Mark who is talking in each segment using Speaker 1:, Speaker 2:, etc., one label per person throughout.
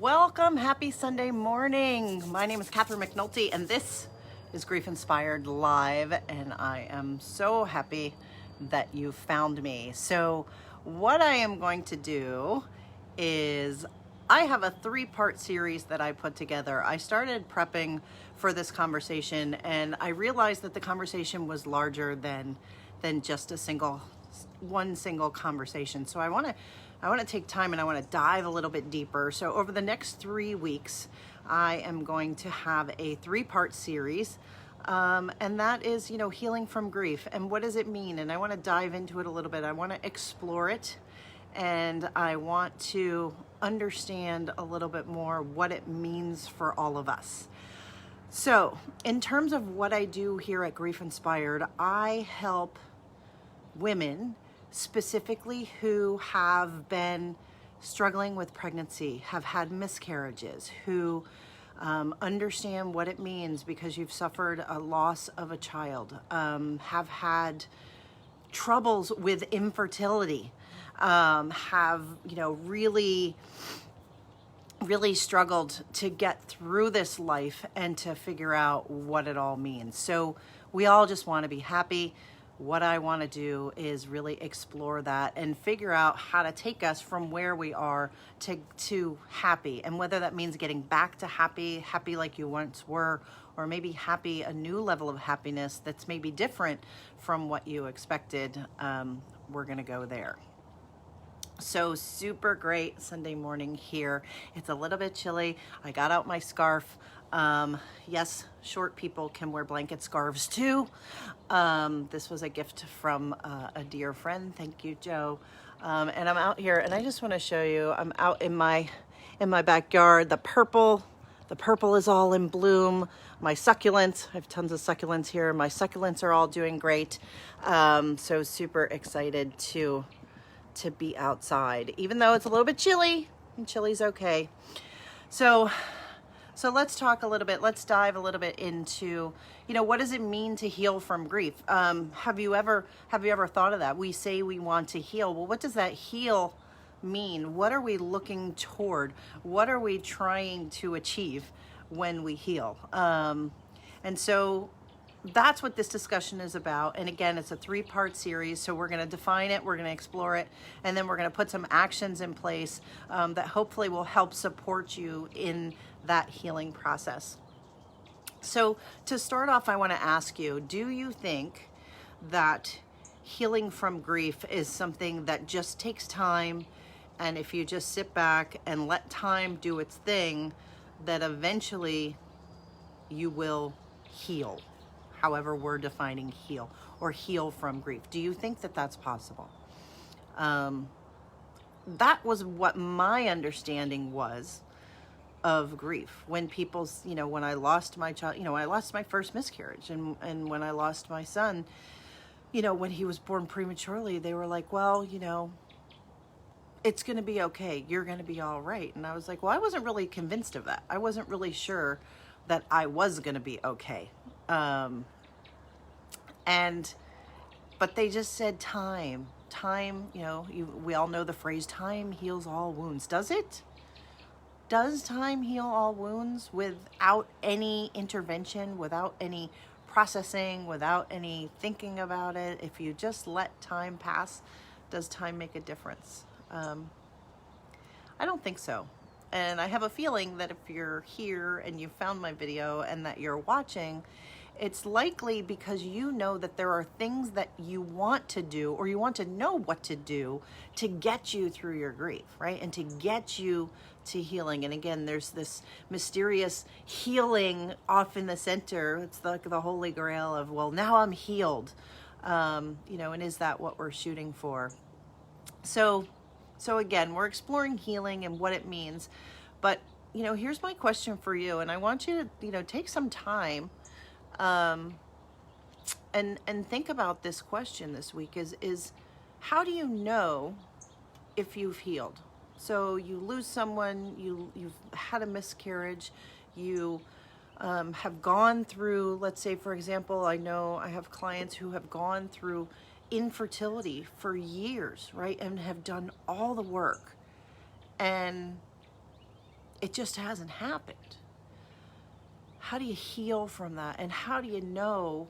Speaker 1: Welcome, happy Sunday morning. My name is Catherine McNulty and this is Grief Inspired Live, and I am so happy that you found me. So what I am going to do is I have a 3-part series that I put together. I started prepping for this conversation and I realized that the conversation was larger than just one single conversation. So I want to take time and I want to dive a little bit deeper. So over the next 3 weeks, I am going to have a 3-part series. And that is, healing from grief. And what does it mean? And I want to dive into it a little bit. I want to explore it. And I want to understand a little bit more what it means for all of us. So in terms of what I do here at Grief Inspired, I help women specifically who have been struggling with pregnancy, have had miscarriages, who understand what it means because you've suffered a loss of a child, have had troubles with infertility, have, really struggled to get through this life and to figure out what it all means. So we all just want to be happy. What I want to do is really explore that and figure out how to take us from where we are to happy, and whether that means getting back to happy like you once were, or maybe happy, a new level of happiness that's maybe different from what you expected. We're going to go there. So super great Sunday morning here. It's a little bit chilly. I got out my scarf. Yes, short people can wear blanket scarves too. This was a gift from a dear friend. Thank you, Joe. And I'm out here and I just want to show you, I'm out in my backyard. The purple is all in bloom. My succulents, I have tons of succulents here. My succulents are all doing great. So super excited to be outside, even though it's a little bit chilly, and chilly's okay. So let's talk a little bit, let's dive a little bit into, what does it mean to heal from grief? Have you ever thought of that? We say we want to heal. Well, what does that heal mean? What are we looking toward? What are we trying to achieve when we heal? And so that's what this discussion is about. And again, it's a 3-part series. So we're going to define it, we're going to explore it, and then we're going to put some actions in place that hopefully will help support you in that healing process. So to start off, I want to ask you, do you think that healing from grief is something that just takes time, and if you just sit back and let time do its thing, that eventually you will heal? However we're defining heal, or heal from grief. Do you think that that's possible? That was what my understanding was of grief. When people's, when I lost my child, I lost my first miscarriage, and when I lost my son, when he was born prematurely, they were like, well, it's going to be okay. You're going to be all right. And I was like, well, I wasn't really convinced of that. I wasn't really sure that I was going to be okay. But they just said time, we all know the phrase, time heals all wounds. Does it? Does time heal all wounds without any intervention, without any processing, without any thinking about it? If you just let time pass, does time make a difference? I don't think so. And I have a feeling that if you're here and you found my video and that you're watching, it's likely because you know that there are things that you want to do, or you want to know what to do to get you through your grief, right? And to get you to healing. And again, there's this mysterious healing off in the center. It's like the holy grail of, well, now I'm healed. And is that what we're shooting for? So again, we're exploring healing and what it means. But, here's my question for you. And I want you to, take some time and think about this question this week is how do you know if you've healed? So you lose someone, you've had a miscarriage, you have gone through, let's say, for example, I know I have clients who have gone through infertility for years, right? And have done all the work. And it just hasn't happened. How do you heal from that? And how do you know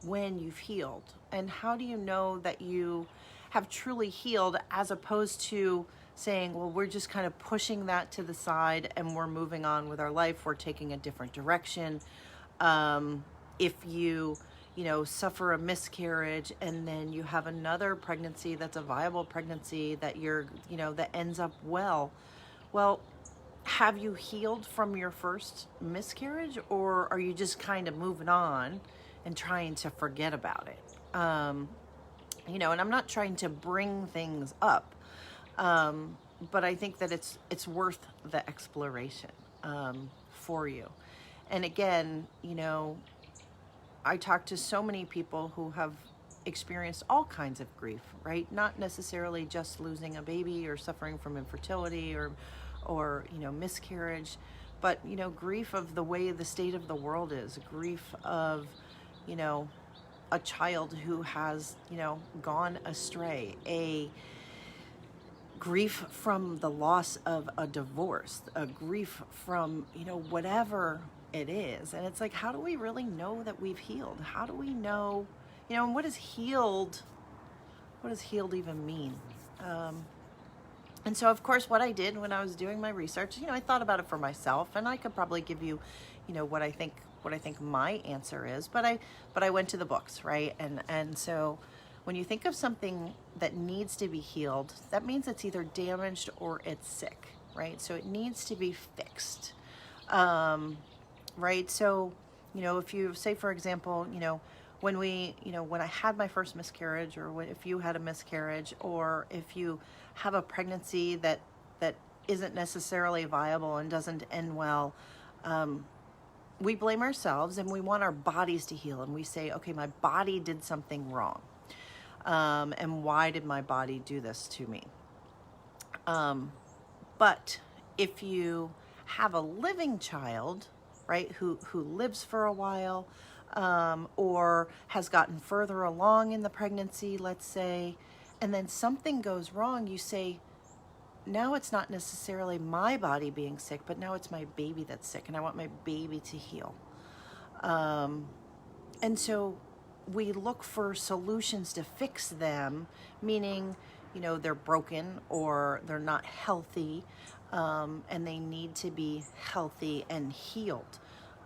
Speaker 1: when you've healed? And how do you know that you have truly healed, as opposed to saying, well, we're just kind of pushing that to the side and we're moving on with our life, we're taking a different direction. If you suffer a miscarriage and then you have another pregnancy that's a viable pregnancy that that ends up well, have you healed from your first miscarriage, or are you just kind of moving on and trying to forget about it? And I'm not trying to bring things up, but I think that it's worth the exploration for you. And again, I talk to so many people who have experienced all kinds of grief, right? Not necessarily just losing a baby or suffering from infertility or miscarriage, but grief of the way the state of the world is, grief of a child who has gone astray, a grief from the loss of a divorce, a grief from whatever it is. And it's like, how do we really know that we've healed? How do we know, and what does healed even mean? And so, of course, what I did when I was doing my research, I thought about it for myself, and I could probably give you, what I think my answer is. But I went to the books, right? And so, when you think of something that needs to be healed, that means it's either damaged or it's sick, right? So it needs to be fixed, right? So, if you say, for example, when I had my first miscarriage, or if you had a miscarriage, or if you have a pregnancy that isn't necessarily viable and doesn't end well, we blame ourselves and we want our bodies to heal. And we say, okay, my body did something wrong. And why did my body do this to me? But if you have a living child, right, who lives for a while, or has gotten further along in the pregnancy, let's say, and then something goes wrong, you say, now it's not necessarily my body being sick, but now it's my baby that's sick, and I want my baby to heal. And so we look for solutions to fix them, meaning, they're broken or they're not healthy, and they need to be healthy and healed.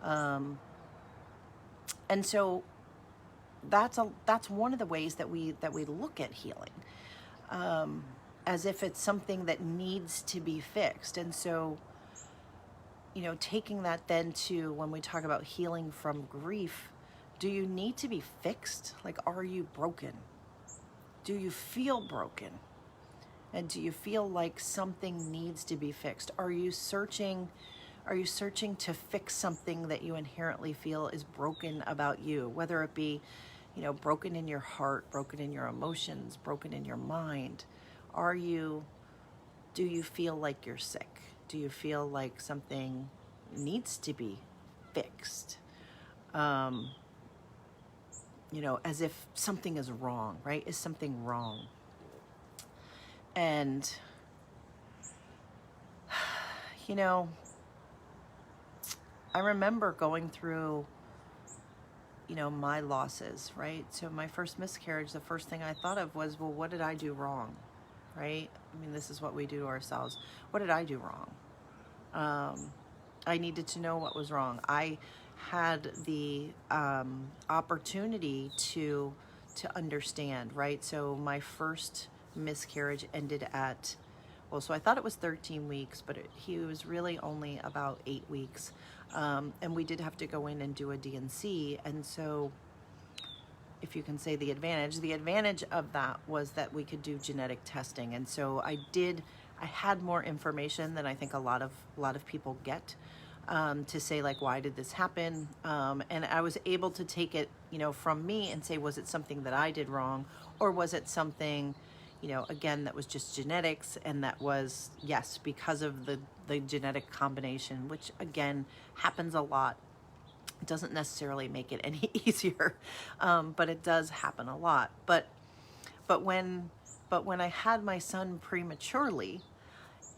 Speaker 1: And so that's one of the ways that we look at healing, as if it's something that needs to be fixed. And so, taking that then to when we talk about healing from grief, do you need to be fixed? Like, are you broken? Do you feel broken? And do you feel like something needs to be fixed? Are you searching to fix something that you inherently feel is broken about you, whether it be, broken in your heart, broken in your emotions, broken in your mind? Do you feel like you're sick? Do you feel like something needs to be fixed? As if something is wrong, right? Is something wrong? And, I remember going through, my losses, right? So my first miscarriage, the first thing I thought of was, well, what did I do wrong, right? I mean, this is what we do to ourselves. What did I do wrong? I needed to know what was wrong. I had the opportunity to understand, right? So my first miscarriage ended at, so I thought it was 13 weeks, but he was really only about 8 weeks. And we did have to go in and do a D&C. And so, if you can say the advantage of that was that we could do genetic testing. And so I had more information than I think a lot of people get, to say, like, why did this happen? And I was able to take it, from me and say, was it something that I did wrong, or was it something, again, that was just genetics, and that was, yes, because of the genetic combination, which again happens a lot. It doesn't necessarily make it any easier, but it does happen a lot. But when I had my son prematurely,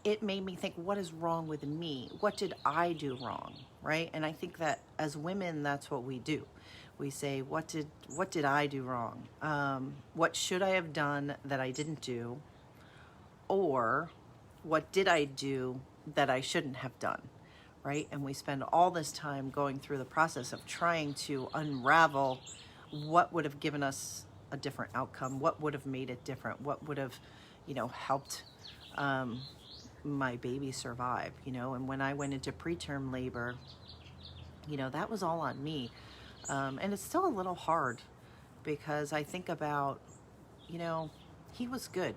Speaker 1: it made me think, what is wrong with me? What did I do wrong, right? And I think that as women, that's what we do. We say, what did I do wrong? What should I have done that I didn't do? Or what did I do that I shouldn't have done, right? And we spend all this time going through the process of trying to unravel what would have given us a different outcome, what would have made it different, what would have, helped my baby survive, and when I went into preterm labor, that was all on me. And it's still a little hard because I think about, he was good.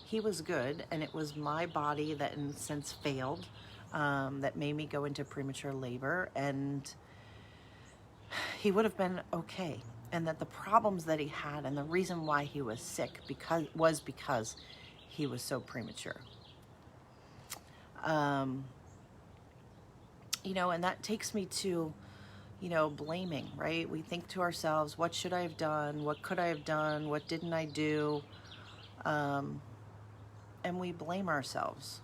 Speaker 1: He was good, and it was my body that in a sense failed, that made me go into premature labor, and he would have been okay. And that the problems that he had and the reason why he was sick was because he was so premature. And that takes me to, blaming, right? We think to ourselves, what should I have done? What could I have done? What didn't I do? And we blame ourselves.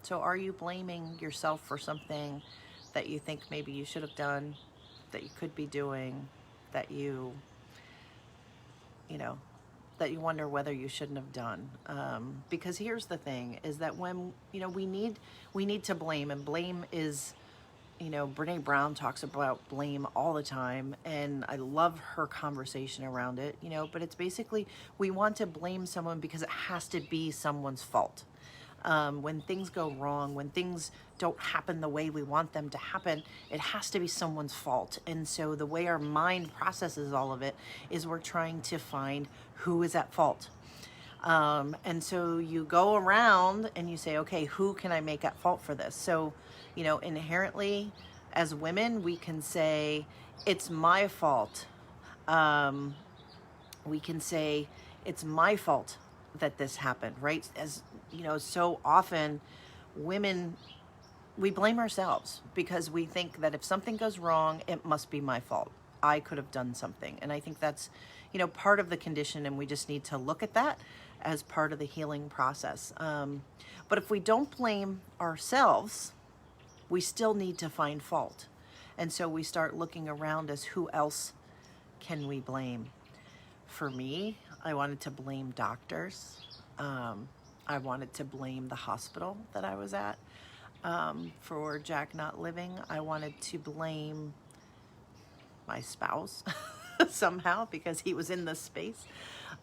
Speaker 1: So are you blaming yourself for something that you think maybe you should have done, that you could be doing, that you wonder whether you shouldn't have done? Because here's the thing, is that when, we need to blame, and blame is, Brene Brown talks about blame all the time, and I love her conversation around it, but it's basically, we want to blame someone because it has to be someone's fault. When things go wrong, when things don't happen the way we want them to happen, it has to be someone's fault. And so the way our mind processes all of it is we're trying to find who is at fault. And so you go around and you say, okay, who can I make at fault for this? So, inherently as women, we can say, it's my fault. We can say, it's my fault that this happened, right? As so often women, we blame ourselves because we think that if something goes wrong, it must be my fault. I could have done something. And I think that's, part of the condition, and we just need to look at that as part of the healing process. But if we don't blame ourselves, we still need to find fault. And so we start looking around as who else can we blame? For me, I wanted to blame doctors. I wanted to blame the hospital that I was at for Jack not living. I wanted to blame my spouse somehow because he was in this space.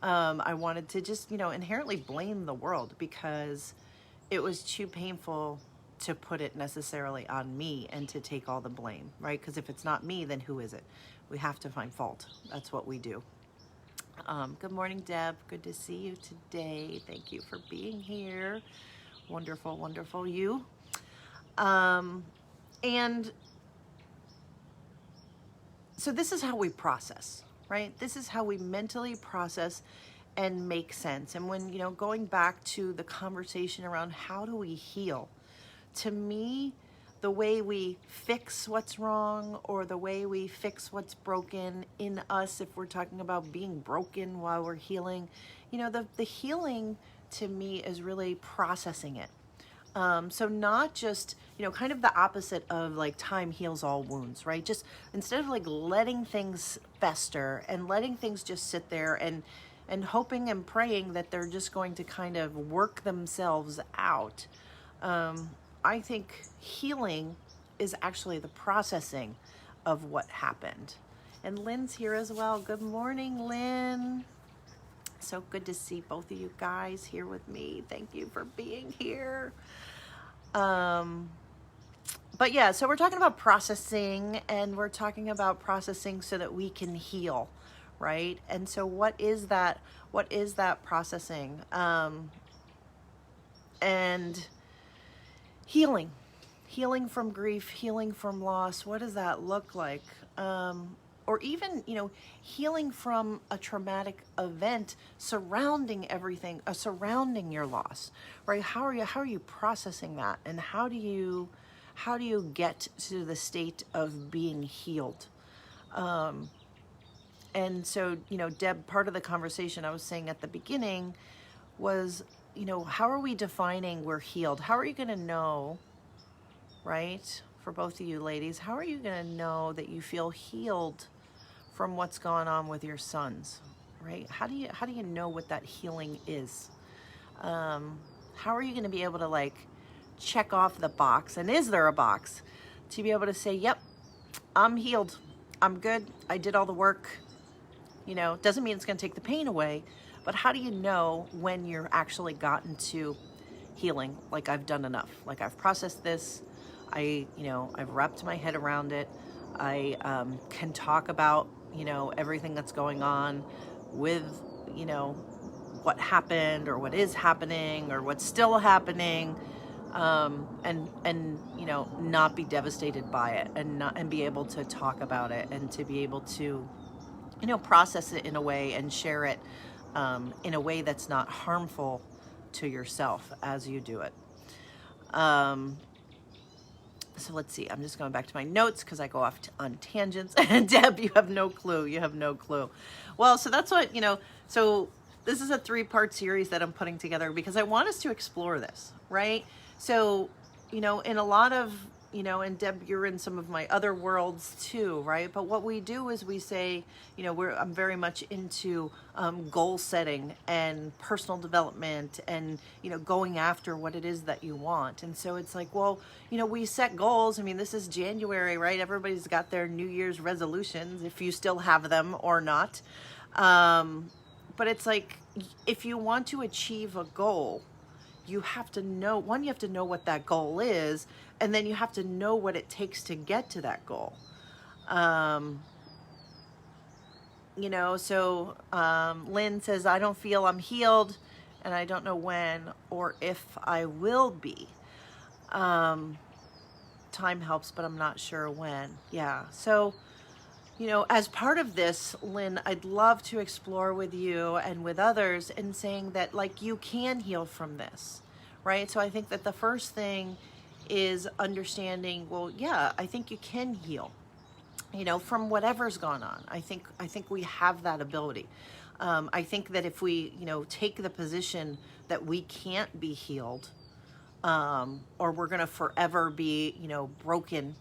Speaker 1: I wanted to just, inherently blame the world because it was too painful to put it necessarily on me and to take all the blame, right? Because if it's not me, then who is it? We have to find fault. That's what we do. Good morning, Deb. Good to see you today. Thank you for being here. Wonderful, wonderful you. And so this is how we process, right? This is how we mentally process and make sense. And when, going back to the conversation around how do we heal, to me, the way we fix what's wrong or the way we fix what's broken in us, if we're talking about being broken while we're healing, the healing to me is really processing it. So not just, kind of the opposite of like time heals all wounds, right? Just instead of like letting things fester and letting things just sit there and hoping and praying that they're just going to kind of work themselves out. I think healing is actually the processing of what happened. And Lynn's here as well. Good morning, Lynn. So good to see both of you guys here with me. Thank you for being here. But yeah, so we're talking about processing, and we're talking about processing so that we can heal, right? And so what is that processing? And healing from grief, healing from loss. What does that look like? Or even, healing from a traumatic event surrounding everything, surrounding your loss, right? How are you processing that? And how do you get to the state of being healed? And so, Deb, part of the conversation I was saying at the beginning was how are we defining we're healed? How are you going to know, right? For both of you ladies, how are you going to know that you feel healed from what's gone on with your sons, right? How do you know what that healing is? How are you going to be able to like check off the box? And is there a box to be able to say, yep, I'm healed. I'm good. I did all the work. Doesn't mean it's going to take the pain away, but how do you know when you're actually gotten to healing? Like, I've done enough. Like, I've processed this. I've wrapped my head around it. I can talk about, everything that's going on with, what happened or what is happening or what's still happening, and not be devastated by it, and be able to talk about it, and to be able to, process it in a way and share it in a way that's not harmful to yourself as you do it. So let's see, I'm just going back to my notes because I go off on tangents. And Deb, you have no clue. Well, so that's what, so this is a 3-part series that I'm putting together because I want us to explore this, right? So, in a lot of, and Deb, you're in some of my other worlds too, right? But what we do is we say, I'm very much into goal setting and personal development and, going after what it is that you want. And so it's like, well, we set goals. I mean, this is January, right? Everybody's got their New Year's resolutions, if you still have them or not. But it's like, if you want to achieve a goal, you have to know, you have to know what that goal is, and then you have to know what it takes to get to that goal. So Lynn says, I don't feel I'm healed, and I don't know when or if I will be. Time helps, but I'm not sure when. Yeah. So, as part of this, Lynn, I'd love to explore with you and with others in saying that, like, you can heal from this, right? So I think that the first thing is understanding, well, yeah, I think you can heal, from whatever's gone on. I think we have that ability. I think that if we, take the position that we can't be healed, or we're going to forever be, broken,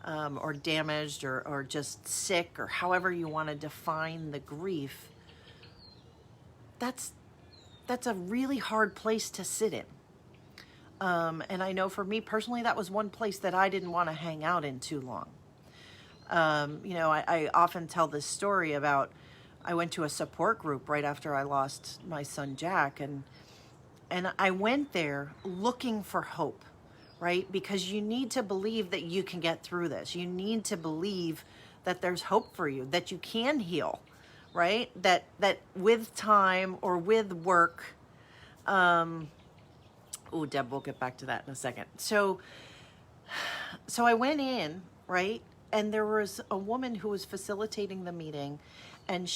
Speaker 1: or damaged, or just sick, or however you want to define the grief, that's a really hard place to sit in. And I know for me personally, that was one place that I didn't want to hang out in too long. I often tell this story about, I went to a support group right after I lost my son Jack, and I went there looking for hope, right? Because you need to believe that you can get through this. You need to believe that there's hope for you, that you can heal, right? That with time or with work, Deb, we'll get back to that in a second. So I went in, right? And there was a woman who was facilitating the meeting, and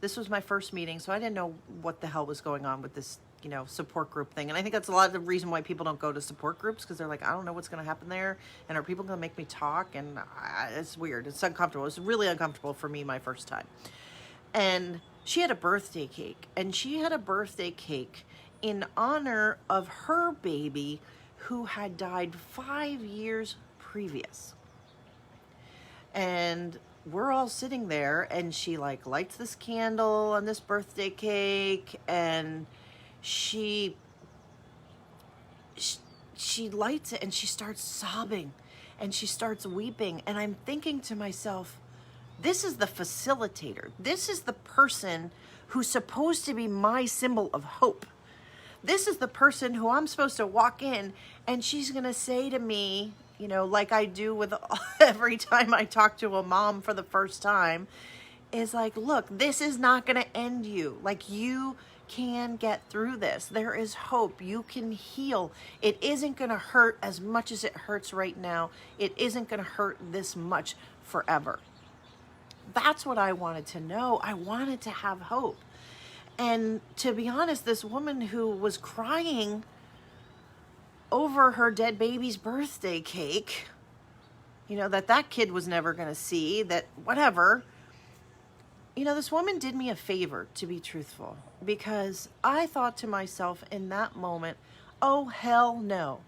Speaker 1: this was my first meeting, so I didn't know what the hell was going on with this, support group thing. And I think that's a lot of the reason why people don't go to support groups, because they're like, I don't know what's going to happen there, and are people going to make me talk? And it's weird. It's uncomfortable. It's really uncomfortable for me my first time. And she had a birthday cake, in honor of her baby who had died 5 years previous. And we're all sitting there, and she like lights this candle on this birthday cake, and she lights it, and she starts sobbing, and she starts weeping. And I'm thinking to myself, this is the facilitator. This is the person who's supposed to be my symbol of hope. This is the person who I'm supposed to walk in, and she's going to say to me, like I do with every time I talk to a mom for the first time, is like, look, this is not going to end you. Like, you can get through this. There is hope. You can heal. It isn't going to hurt as much as it hurts right now. It isn't going to hurt this much forever. That's what I wanted to know. I wanted to have hope. And to be honest, this woman who was crying over her dead baby's birthday cake, that kid was never going to see, that whatever, this woman did me a favor, to be truthful, because I thought to myself in that moment, oh, hell no.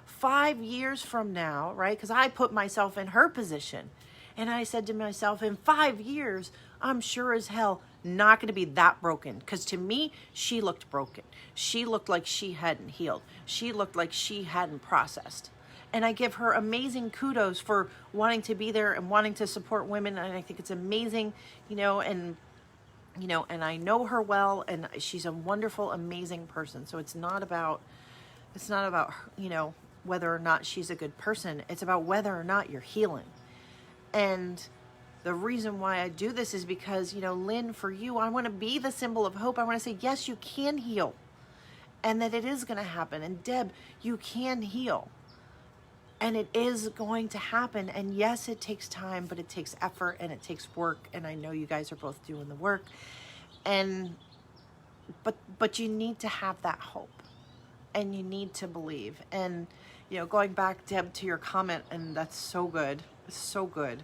Speaker 1: 5 years from now, right? Because I put myself in her position. And I said to myself, in 5 years, I'm sure as hell not going to be that broken. Because to me, she looked broken. She looked like she hadn't healed. She looked like she hadn't processed. And I give her amazing kudos for wanting to be there and wanting to support women. And I think it's amazing, and I know her well, and she's a wonderful, amazing person. So it's not about, whether or not she's a good person. It's about whether or not you're healing. And the reason why I do this is because, Lynn, for you, I want to be the symbol of hope. I want to say, yes, you can heal, and that it is going to happen. And Deb, you can heal. And it is going to happen. And yes, it takes time, but it takes effort and it takes work. And I know you guys are both doing the work. But you need to have that hope, and you need to believe. And, going back, Deb, to your comment, and that's so good. It's so good,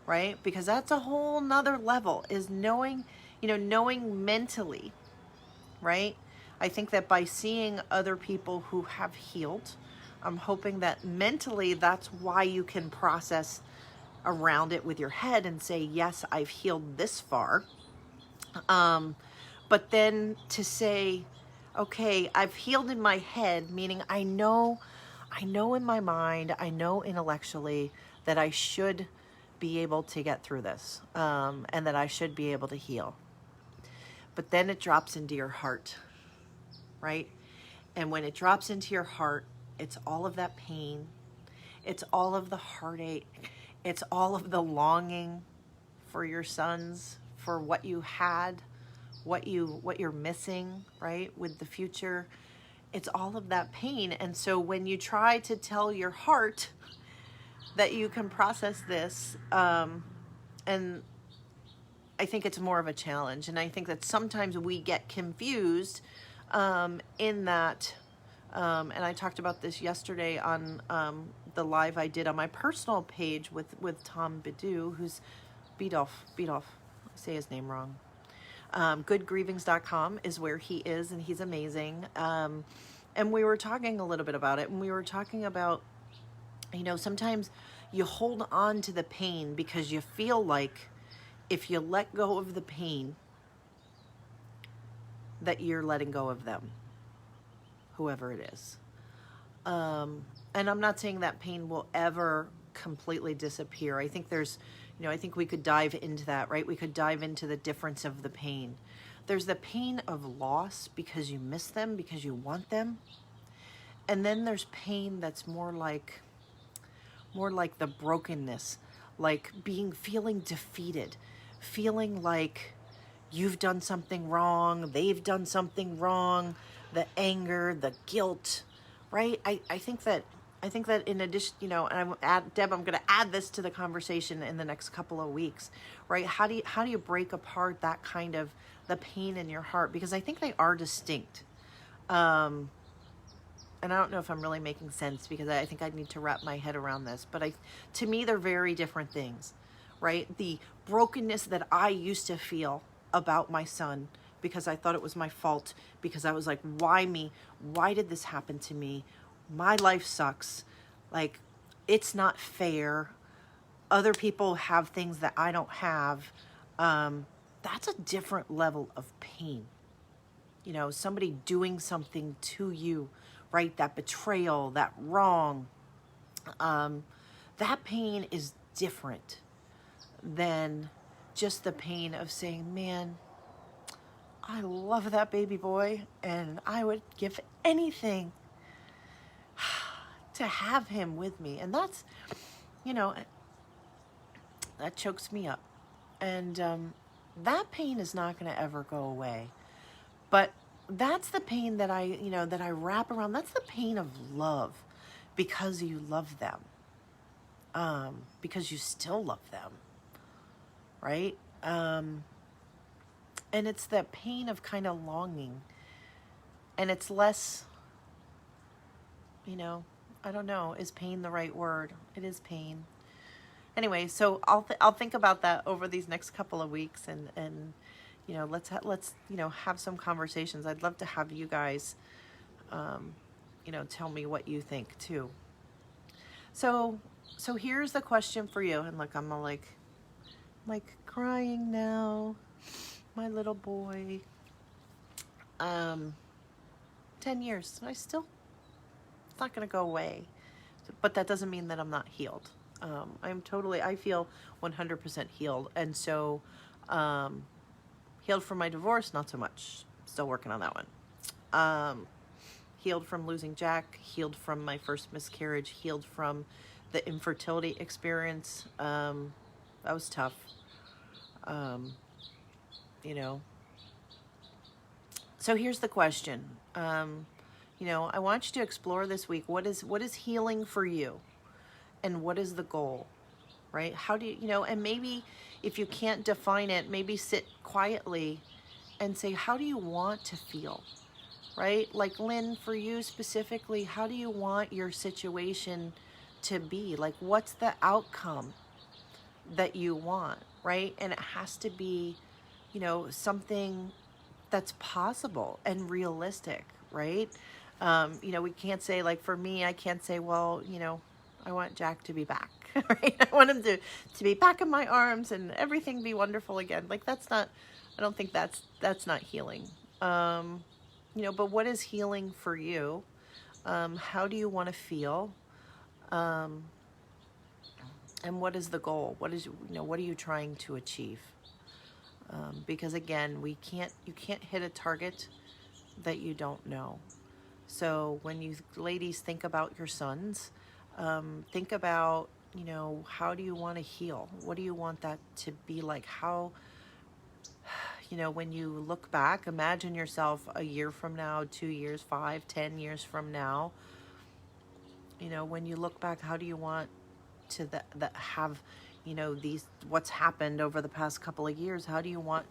Speaker 1: right? Because that's a whole nother level, is knowing mentally, right? I think that by seeing other people who have healed, I'm hoping that mentally that's why you can process around it with your head and say, yes, I've healed this far. But then to say, okay, I've healed in my head, meaning I know in my mind, I know intellectually that I should be able to get through this, and that I should be able to heal. But then it drops into your heart, right? And when it drops into your heart, it's all of that pain. It's all of the heartache. It's all of the longing for your sons, for what you had, what you're missing, right, with the future. It's all of that pain. And so when you try to tell your heart that you can process this, and I think it's more of a challenge. And I think that sometimes we get confused in that, and I talked about this yesterday on the live I did on my personal page with Tom Bidu, who's Bidoff, I say his name wrong. Goodgrievings.com is where he is, and he's amazing. And we were talking a little bit about it, and we were talking about, sometimes you hold on to the pain because you feel like if you let go of the pain, that you're letting go of them, whoever it is. And I'm not saying that pain will ever completely disappear. I think I think we could dive into that, right? We could dive into the difference of the pain. There's the pain of loss because you miss them, because you want them. And then there's pain that's more like the brokenness, like feeling defeated, feeling like you've done something wrong, they've done something wrong, the anger, the guilt, right? I think that in addition, and Deb, I'm going to add this to the conversation in the next couple of weeks, right? How do you break apart that kind of the pain in your heart? Because I think they are distinct. And I don't know if I'm really making sense, because I think I need to wrap my head around this, but to me, they're very different things, right? The brokenness that I used to feel about my son, because I thought it was my fault, because I was like, why me? Why did this happen to me? My life sucks. Like, it's not fair. Other people have things that I don't have. That's a different level of pain. Somebody doing something to you, right? That betrayal, that wrong. That pain is different than just the pain of saying, man, I love that baby boy, and I would give anything to have him with me. And that's, that chokes me up. And that pain is not going to ever go away. But that's the pain that I wrap around. That's the pain of love, because you love them, because you still love them, right? And it's that pain of kind of longing, and it's less, I don't know, is pain the right word? It is pain. anyway, so I'll think about that over these next couple of weeks, and you know, let's you know, have some conversations. I'd love to have you guys, you know, tell me what you think too. So here's the question for you. And look, I'm like crying now, my little boy. 10 years, it's not going to go away, but that doesn't mean that I'm not healed. I feel 100% healed. And so, healed from my divorce, not so much. Still working on that one. Healed from losing Jack, healed from my first miscarriage, healed from the infertility experience. That was tough. You know, so here's the question. You know, I want you to explore this week. What is healing for you? And what is the goal, right? How do you know, and maybe if you can't define it, maybe sit quietly and say, how do you want to feel, right? Like Lynn, for you specifically, how do you want your situation to be? Like, what's the outcome that you want, right? And it has to be, you know, something that's possible and realistic, right? You know, we can't say, like, for me, I can't say, well, you know, I want Jack to be back, right? I want him to be back in my arms and everything be wonderful again. Like, I don't think that's not healing. You know, but what is healing for you? How do you want to feel? And what is the goal? What are you trying to achieve? Because again, you can't hit a target that you don't know. So when you ladies think about your sons, think about, you know, how do you want to heal? What do you want that to be like? How, you know, when you look back, imagine yourself a year from now, 2 years, 5, 10 years from now. You know, when you look back, how do you want to have, you know, what's happened over the past couple of years? How do you want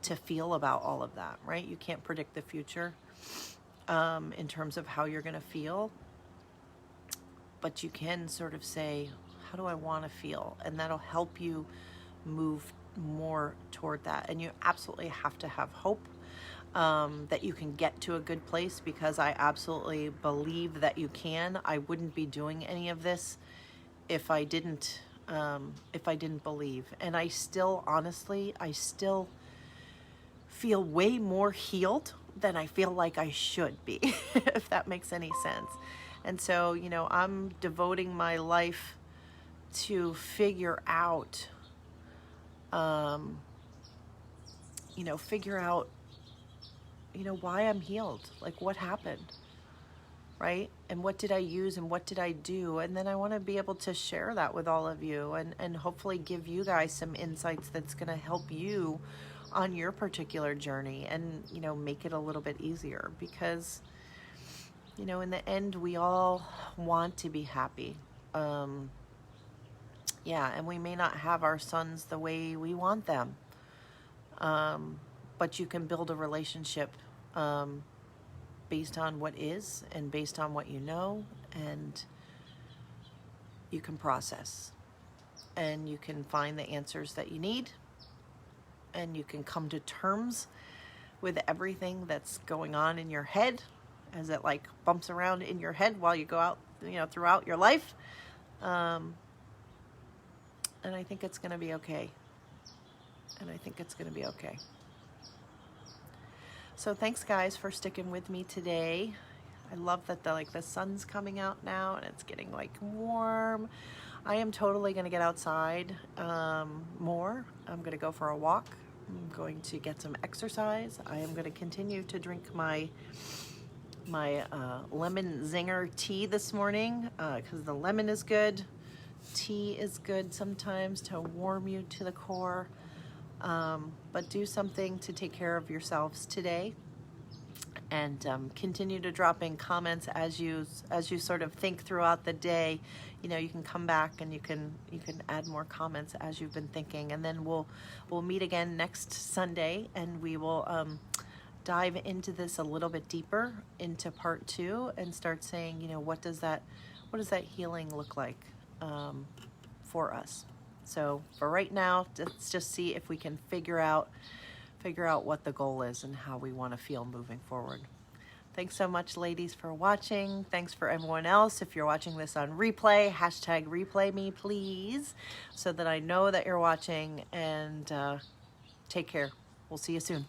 Speaker 1: to feel about all of that, right? You can't predict the future in terms of how you're going to feel, but you can sort of say, how do I want to feel? And that'll help you move more toward that. And you absolutely have to have hope that you can get to a good place, because I absolutely believe that you can. I wouldn't be doing any of this if I didn't believe. And I still, honestly, feel way more healed than I feel like I should be, if that makes any sense. And so, you know, I'm devoting my life to figure out, why I'm healed, like what happened, right? And what did I use and what did I do? And then I want to be able to share that with all of you, and hopefully give you guys some insights that's going to help you on your particular journey, and, you know, make it a little bit easier, because, you know, in the end, we all want to be happy. Yeah, and we may not have our sons the way we want them. But you can build a relationship based on what is and based on what you know, and you can process, and you can find the answers that you need, and you can come to terms with everything that's going on in your head as it like bumps around in your head while you go out, you know, throughout your life. And I think it's going to be okay. So thanks, guys, for sticking with me today. I love that the sun's coming out now and it's getting like warm. I am totally going to get outside more. I'm going to go for a walk. I'm going to get some exercise. I am going to continue to drink my lemon zinger tea this morning, because the lemon is good. Tea is good sometimes to warm you to the core. But do something to take care of yourselves today, and continue to drop in comments as you sort of think throughout the day. You know, you can come back and you can add more comments as you've been thinking, and then we'll meet again next Sunday, and we will dive into this a little bit deeper into part 2, and start saying, you know, what does that healing look like for us? So for right now, let's just see if we can figure out what the goal is and how we want to feel moving forward. Thanks so much, ladies, for watching. Thanks for everyone else. If you're watching this on replay, hashtag replay me, please, so that I know that you're watching. And take care. We'll see you soon.